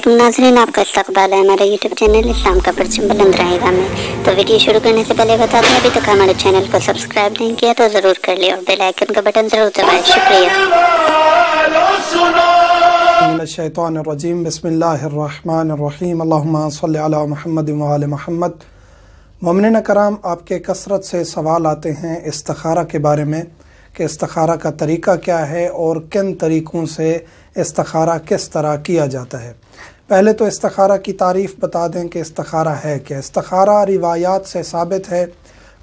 अस्सलामुअलैकुम नाज़रीन, आपका इस्तकबाल है हमारे यूट्यूब चैनल इस्लाम का परचम बुलंद रहेगा में। तो वीडियो शुरू करने से पहले बता दें, अभी तक हमारे चैनल को सब्सक्राइब नहीं किया तो ज़रूर कर लिया और बेल आइकन का बटन ज़रूर दबाएं। शुक्रिया। मिनश्शैतानिर्रजीम, बिस्मिल्लाहिर्रहमानिर्रहीम, अल्लाहुम्मा सल्लि अला मुहम्मद व आले मुहम्मद। मोमिनीन कराम, आपके कसरत से सवाल आते हैं इस्तिखारा के बारे में कि इस्तिखारा का तरीका क्या है और किन तरीक़ों से इस्तिखारा किस तरह किया जाता है। पहले तो इस्तिखारा की तारीफ़ बता दें कि इस्तिखारा है क्या। इस्तिखारा रिवायात से साबित है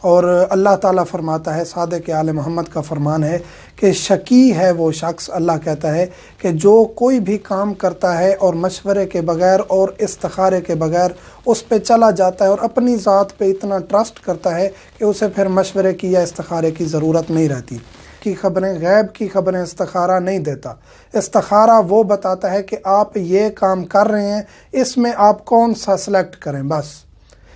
और अल्लाह ताला फरमाता है, सादिक़ आले मोहम्मद का फरमान है कि शकी है वो शख्स, अल्लाह कहता है कि जो कोई भी काम करता है और मशवरे के बग़ैर और इस्तिखारे के बग़ैर उस पे चला जाता है और अपनी ज़ात पे इतना ट्रस्ट करता है कि उसे फिर मशवरे की या इस्तिखारे की ज़रूरत नहीं रहती। की खबरें, गैब की खबरें इस्तिखारा नहीं देता। इस्तिखारा वो बताता है कि आप ये काम कर रहे हैं, इसमें आप कौन सा सेलेक्ट करें। बस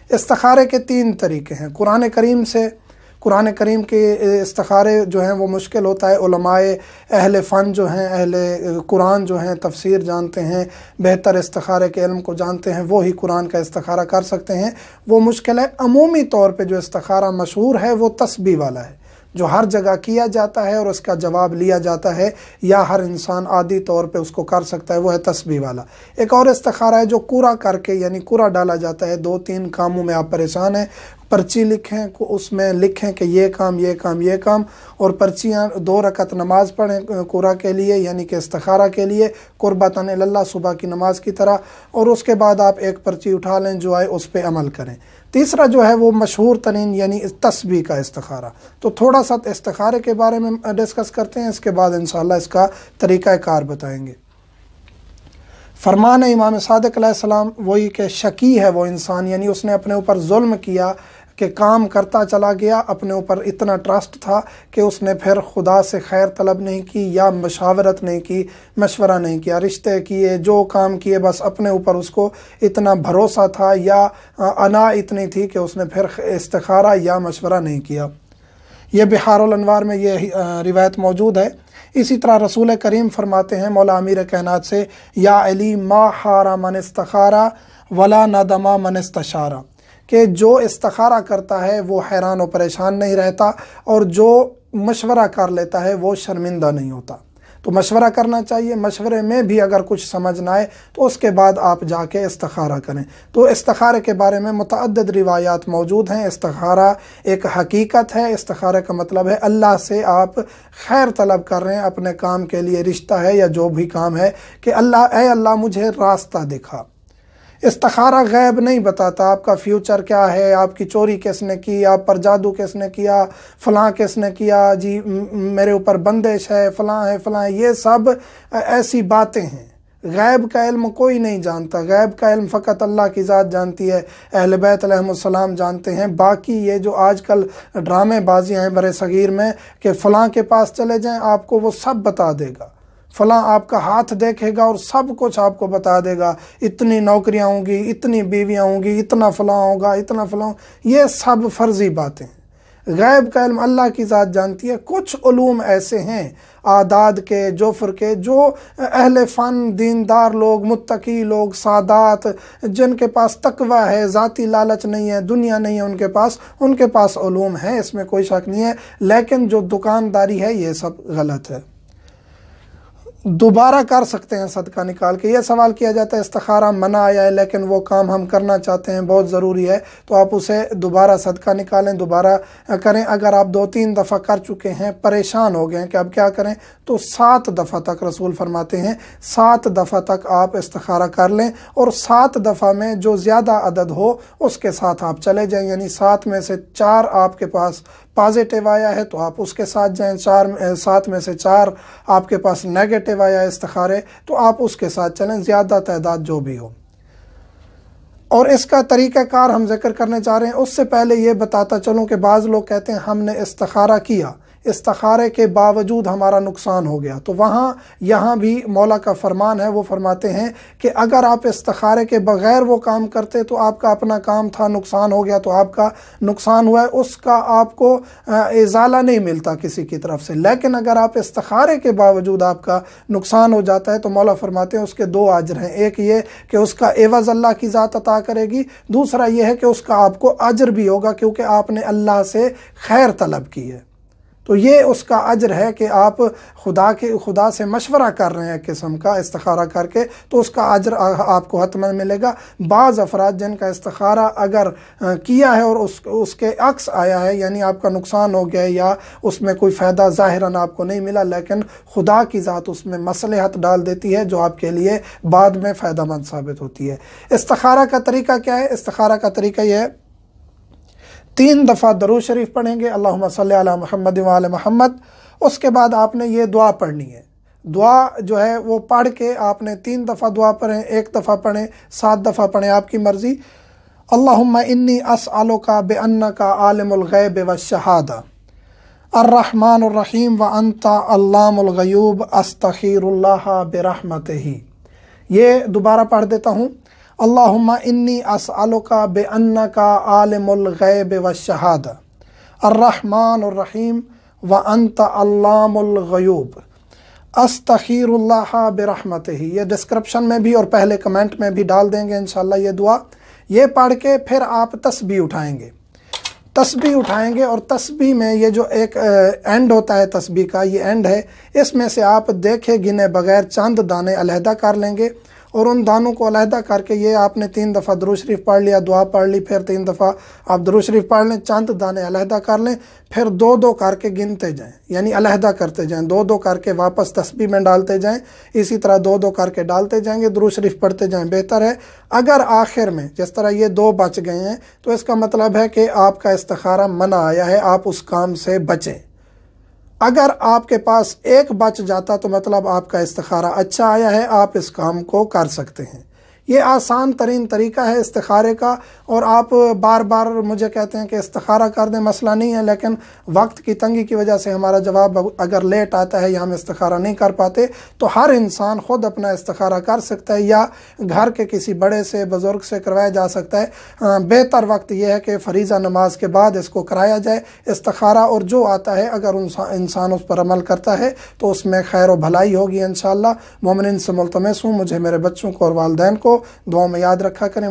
इस्तिखारे के 3 तरीके हैं। कुरान करीम के इस्तिखारे जो हैं वो मुश्किल होता है। उलमाए अहले फ़न जो हैं, अहले कुरान जो हैं, तफसीर जानते हैं, बेहतर इस्तिखारे के इल्म को जानते हैं, वो ही कुरान का इस्तिखारा कर सकते हैं। वो मुश्किल है। अमूमी तौर पे जो इस्तिखारा मशहूर है वो तस्बीह वाला है, जो हर जगह किया जाता है और उसका जवाब लिया जाता है या हर इंसान आदी तौर पे उसको कर सकता है, वो है तस्बीह वाला। एक और इस्तिखारा है जो कूरा करके, यानी कूरा डाला जाता है। 2-3 कामों में आप परेशान हैं, पर्ची लिखें, उसमें लिखें कि ये काम ये काम ये काम, और पर्चियाँ 2 रकत नमाज पढ़ें कूरा के लिए, यानी कि इस्तिखारा के लिए, कुर्बतन इल्लाह, सुबह की नमाज की तरह, और उसके बाद आप एक पर्ची उठा लें जो है उस पर अमल करें। तीसरा जो है वो मशहूर तरीन यानी तस्बीह का इस्तिखारा। तो थोड़ा सा इस्तिखारे के बारे में डिस्कस करते हैं, इसके बाद इंशाअल्लाह इसका तरीक़ा कार बताएंगे। फरमान इमाम सादिक़ अलैहिस्सलाम वही कि शकी है वो इंसान, यानी उसने अपने ऊपर जुल्म किया कि काम करता चला गया, अपने ऊपर इतना ट्रस्ट था कि उसने फिर खुदा से खैर तलब नहीं की या मशावरत नहीं की, मशवरा नहीं किया, रिश्ते किए, जो काम किए, बस अपने ऊपर उसको इतना भरोसा था या अना इतनी थी कि उसने फिर इस्तिखारा या मशवरा नहीं किया। ये बिहारुल अनवार में ये रिवायत मौजूद है। इसी तरह रसूल करीम फरमाते हैं मौला अमीर कायनात से, या अली मा हारा मन इस्तिखारा वला नदमा मन इस्तशारा, कि जो इस्तिखारा करता है वो हैरान और परेशान नहीं रहता और जो मशवरा कर लेता है वो शर्मिंदा नहीं होता। तो मशवरा करना चाहिए। मशवरे में भी अगर कुछ समझ ना आए तो उसके बाद आप जाके इस्तिखारा करें। तो इस्तिखारे के बारे में मुतअद्दिद रिवायात मौजूद हैं। इस्तिखारा एक हकीकत है। इस्तिखारे का मतलब है अल्लाह से आप खैर तलब कर रहे हैं अपने काम के लिए, रिश्ता है या जो भी काम है, कि अल्लाह, ऐ अल्लाह मुझे रास्ता दिखा। इस्तिखारा गैब नहीं बताता आपका फ्यूचर क्या है, आपकी चोरी किसने की, आप पर जादू किसने किया, फ़लाँ किसने किया, जी मेरे ऊपर बंदिश है, फ़लाँ है फ़लाँ है। ये सब ऐसी बातें हैं। गैब का इल्म कोई नहीं जानता। गैब का इल्म फ़कत अल्लाह की ज़ात जानती है, अहले बैत अलैहिमुस्सलाम जानते हैं। बाकी ये जो आजकल ड्रामे बाजियाँ हैं बरे सगीर में कि फ़लाँ के पास चले जाएँ, आपको वो सब बता देगा। फलां आपका हाथ देखेगा और सब कुछ आपको बता देगा। इतनी नौकरियां होंगी, इतनी बीवियां होंगी, इतना फलां होगा, इतना फलां। ये सब फर्जी बातें हैं। गैब का इल्म अल्लाह की ज़ात जानती है। कुछ उलूम ऐसे हैं आदाद के, जोफ़र के, जो अहले फ़न, दीनदार लोग, मुत्तकी लोग, सादात, जिनके पास तकवा है, ज़ाती लालच नहीं है, दुनिया नहीं है उनके पास उलूम है, इसमें कोई शक नहीं है। लेकिन जो दुकानदारी है ये सब गलत है। दोबारा कर सकते हैं सदका निकाल के। ये सवाल किया जाता है इस्तिखारा मना आया है लेकिन वो काम हम करना चाहते हैं, बहुत ज़रूरी है, तो आप उसे दोबारा सदका निकालें, दोबारा करें। अगर आप 2-3 दफ़ा कर चुके हैं, परेशान हो गए हैं कि अब क्या करें, तो 7 दफ़ा तक रसूल फरमाते हैं, 7 दफ़ा तक आप इस्तिखारा कर लें और 7 दफ़ा में जो ज़्यादा अदद हो उसके साथ आप चले जाएं। यानी 7 में से 4 आपके पास पॉजिटिव आया है तो आप उसके साथ जाएं, 7 में से 4 आपके पास नेगेटिव आया है इस्तिखारे, तो आप उसके साथ चलें, ज़्यादा तादाद जो भी हो। और इसका तरीक़ाकार हम जिक्र करने जा रहे हैं। उससे पहले ये बताता चलूँ कि बाज़ लोग कहते हैं हमने इस्तिखारा किया, استخارے کے باوجود ہمارا نقصان ہو گیا، تو یہاں بھی مولا کا فرمان ہے، وہ فرماتے ہیں کہ اگر آپ استخارے کے بغیر وہ کام کرتے تو آپ کا اپنا کام تھا، نقصان ہو گیا تو آپ کا نقصان ہوا ہے، اس کا آپ کو ازالہ نہیں ملتا کسی کی طرف سے۔ لیکن اگر آپ استخارے کے باوجود آپ کا نقصان ہو جاتا ہے تو مولا فرماتے ہیں اس کے دو اجر ہیں، ایک یہ کہ اس کا عوض اللہ کی ذات عطا کرے گی، دوسرا یہ ہے کہ اس کا آپ کو اجر بھی ہوگا کیونکہ آپ نے اللہ سے خیر طلب کی ہے۔ تو یہ اس کا اجر ہے کہ آپ خدا سے مشورہ کر رہے ہیں ایک قسم کا استخارہ کر کے، تو اس کا اجر آپ کو حتماً ملے گا۔ بعض افراد جن کا استخارہ اگر کیا ہے اور اس کے عکس آیا ہے، یعنی آپ کا نقصان ہو گیا یا اس میں کوئی فائدہ ظاہراً آپ کو نہیں ملا، لیکن خدا کی ذات اس میں مصلحت ڈال دیتی ہے جو آپ کے لیے بعد میں فائدہ مند ثابت ہوتی ہے۔ استخارہ کا طریقہ کیا ہے؟ استخارہ کا طریقہ یہ ہے، 3 دفعہ درود شریف پڑھیں گے، اللہم صلی علی محمد وعلی محمد۔ اس کے بعد آپ نے یہ دعا پڑھنی ہے۔ دعا جو ہے وہ پڑھ کے آپ نے 3 دفعہ دعا پڑھیں، 1 دفعہ پڑھیں، 7 دفعہ پڑھیں، آپ کی مرضی۔ اللہم انی اسألک بانک عالم الغیب والشہادہ الرحمن الرحیم وانت علام الغیوب استغفر اللہ برحمتہ۔ یہ دوبارہ پڑھ دیتا ہوں، اللہم انی اسألک بانک عالم الغیب والشہادہ الرحمن الرحیم وانت علام الغیوب استغفر اللہ برحمتہ۔ یہ ڈسکرپشن میں بھی اور پہلے کمنٹ میں بھی ڈال دیں گے انشاءاللہ یہ دعا۔ یہ پڑھ کے پھر آپ تسبیح اٹھائیں گے، تسبیح اٹھائیں گے، اور تسبیح میں یہ جو ایک اینڈ ہوتا ہے تسبیح کا، یہ اینڈ ہے، اس میں سے آپ دیکھے گنے بغیر چند دانے علیحدہ کر لیں گے، اور ان دانوں کو علیحدہ کر کے یہ آپ نے 3 دفعہ درود شریف پڑھ لیا، دعا پڑھ لی، پھر 3 دفعہ آپ درود شریف پڑھ لیں، چند دانے علیحدہ کر لیں، پھر 2 کر کے گنتے جائیں، یعنی علیحدہ کرتے جائیں، 2 کر کے واپس تسبیح میں ڈالتے جائیں، اسی طرح 2 کر کے ڈالتے جائیں گے، درود شریف پڑھتے جائیں، بہتر ہے۔ اگر آخر میں جس طرح یہ 2 بچ گئے ہیں تو اس کا مطلب ہے کہ آپ کا استخارہ منع آیا ہے، آپ اس کام سے بچیں۔ اگر آپ کے پاس 1 بچ جاتا تو مطلب آپ کا استخارہ اچھا آیا ہے، آپ اس کام کو کر سکتے ہیں۔ یہ آسان ترین طریقہ ہے استخارے کا، اور آپ بار بار مجھے کہتے ہیں کہ استخارہ کر دیں، مسئلہ نہیں ہے، لیکن وقت کی تنگی کی وجہ سے ہمارا جواب اگر لیٹ آتا ہے یا ہم استخارہ نہیں کر پاتے، تو ہر انسان خود اپنا استخارہ کر سکتا ہے یا گھر کے کسی بڑے سے بزرگ سے کروایا جا سکتا ہے۔ بہتر وقت یہ ہے کہ فریضہ نماز کے بعد اس کو کرایا جائے استخارہ، اور جو آتا ہے اگر انسان اس پر عمل کرتا ہے تو اس میں خیر و بھلائی ہوگی انشاءاللہ۔ مومنین سے ملتمس ہوں مجھے، میرے بچوں کو اور والدین کو دعاؤں میں یاد رکھا کریں۔